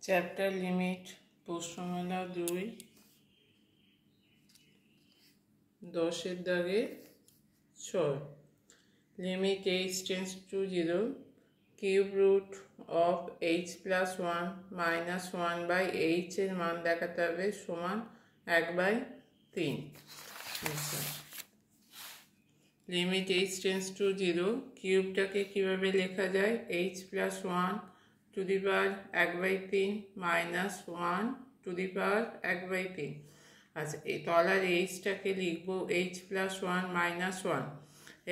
Chapter limit প্রশ্নমালা 2 10 দাগে 6 limit h tends to 0 cube root of h plus 1 minus 1 by h এর মান দেখাতে হবে সমান 1/3। লিমিট h টেন্ডস টু 0 কিউবটাকে কিভাবে লেখা যায় h plus 1 to the power 1/3 minus 1 to the power 1/3। আচ্ছা, এই তলার এইচটাকে লিখবো h প্লাস 1 মাইনাস 1।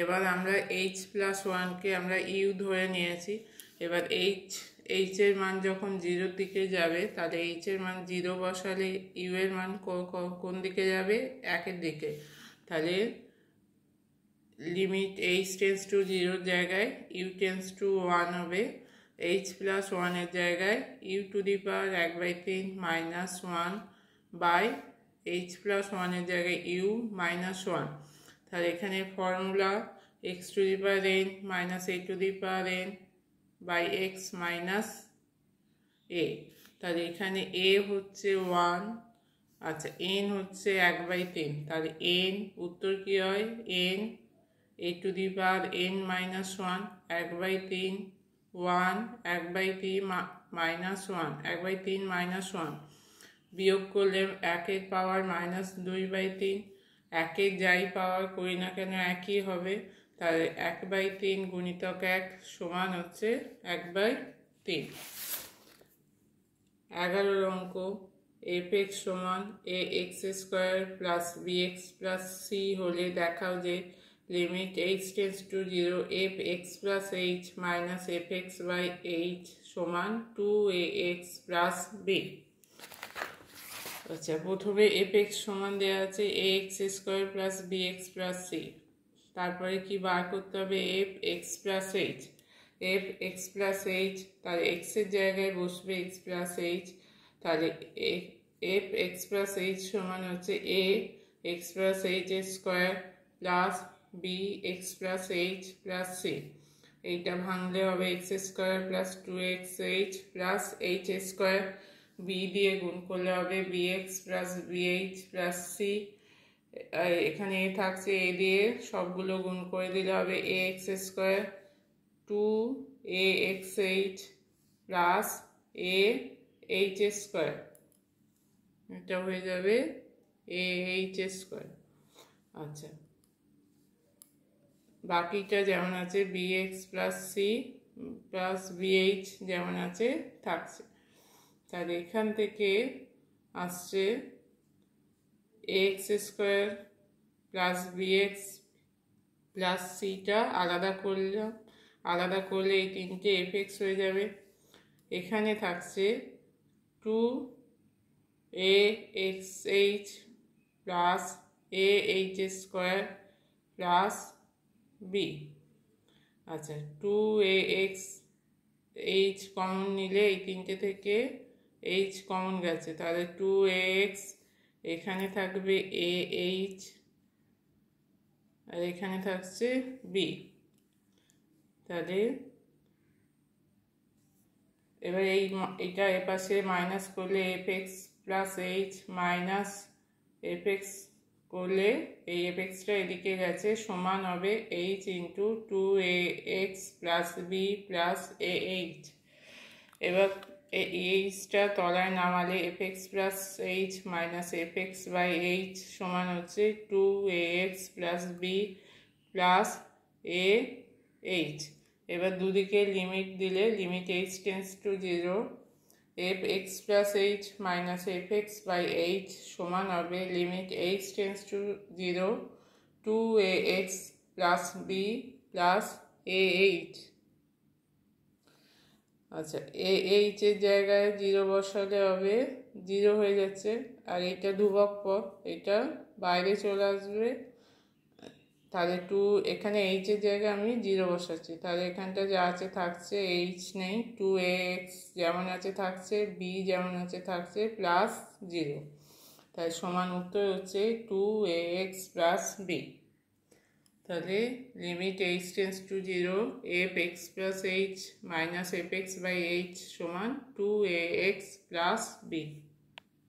এবার আমরা h প্লাস 1কে আমরা ইউ ধরে নিয়েছি। এবার h এর মান যখন 0 দিকে যাবে তাহলে h এর মান 0 বসালে ইউ এর মান কোন দিকে যাবে? 1 দিকে। তাহলে লিমিট h টেন্ডস টু 0 জায়গায় u টেন্ডস টু 1 হবে। h প্লাস 1 এর জায়গায় u to the power 1/3 minus 1 by h plus 1 এর জায়গায় u মাইনাস 1। তাহলে এখানে formula x to the power n minus a to the power n by x minus a। তাহলে এখানে a হচ্ছে 1, আচ্ছা n হচ্ছে 1/3। তাহলে n উত্তর কি হয়? n a to the power n minus 1 1/3 1 1/3 minus 1 1/3 minus 1 বিয়োগ করলে 1 এর পাওয়ার মাইনাস 2/3। 1 এর যাই পাওয়ার করি না কেন একই হবে। তাহলে 1/3 গুণিতক 1 সমান হচ্ছে 1/3। 11 অঙ্ক fx সমান ax square plus bx plus c হলে দেখাও যে limit h tends to 0 fx plus h minus fx by h সমান 2ax প্লাস b। আচ্ছা, প্রথমে fx সমান দেওয়া আছে ax square plus bx plus c। তারপরে কি বার করতে হবে? fx plus h। fx plus h, তাহলে x এর জায়গায় বসবে x প্লাস h। তাহলে fx প্লাস h সমান হচ্ছে a x plus h square plus b x plus h plus c। এইটা ভাঙলে হবে x square plus 2xh plus h square. b দিয়ে গুণ করলে হবে bx plus bh plus c। এখানে a থাকছে, a দিয়ে সবগুলো গুণ করে দিলে হবে ax square 2axh plus ah square. এটা হয়ে যাবে ah স্কোয়ার। আচ্ছা, বাকিটা যেমন আছে bx plus c plus bh যেমন আছে থাকছে। তাহলে এখান থেকে আসছে ax square plus bx plus সিটা আলাদা করলে এই তিনটে fx হয়ে যাবে। এখানে থাকছে 2axh plus ah square plus b। আচ্ছা, 2ax কমন নিলে এই তিনটে থেকে h কমন গেছে, তাহলে 2ax এখানে থাকবে ah আর এখানে থাকছে b। তাহলে এবার এইটা এপাশে মাইনাস করলে fx plus h minus fx করলে এই fxটা এদিকে গেছে সমান হবে h into 2ax plus b plus ah। এবার এইচটা তলায় নামালে fx plus h minus fx by h সমান হচ্ছে 2ax plus b plus ah। এবার দুদিকে লিমিট দিলে limit h tends to 0 fx plus h minus fx by h সমান হবে limit h tends to 0 2ax plus b plus ah। আচ্ছা, ah এর জায়গায় 0 বসালে হবে 0 হয়ে যাচ্ছে, আর এটা ধ্রুবক পদ, এটা বাইরে চলে আসবে। তাহলে এখানে h এর জায়গায় আমি 0 বসাচ্ছি। তাহলে এখানটা যা আছে থাকছে, h নেই, 2ax যেমন আছে থাকছে, b যেমন আছে থাকছে প্লাস 0। তাই সমান উত্তর হচ্ছে 2ax প্লাস b। তাহলে limit h tends to 0 f x plus h minus f x by h সমান 2ax প্লাস বি।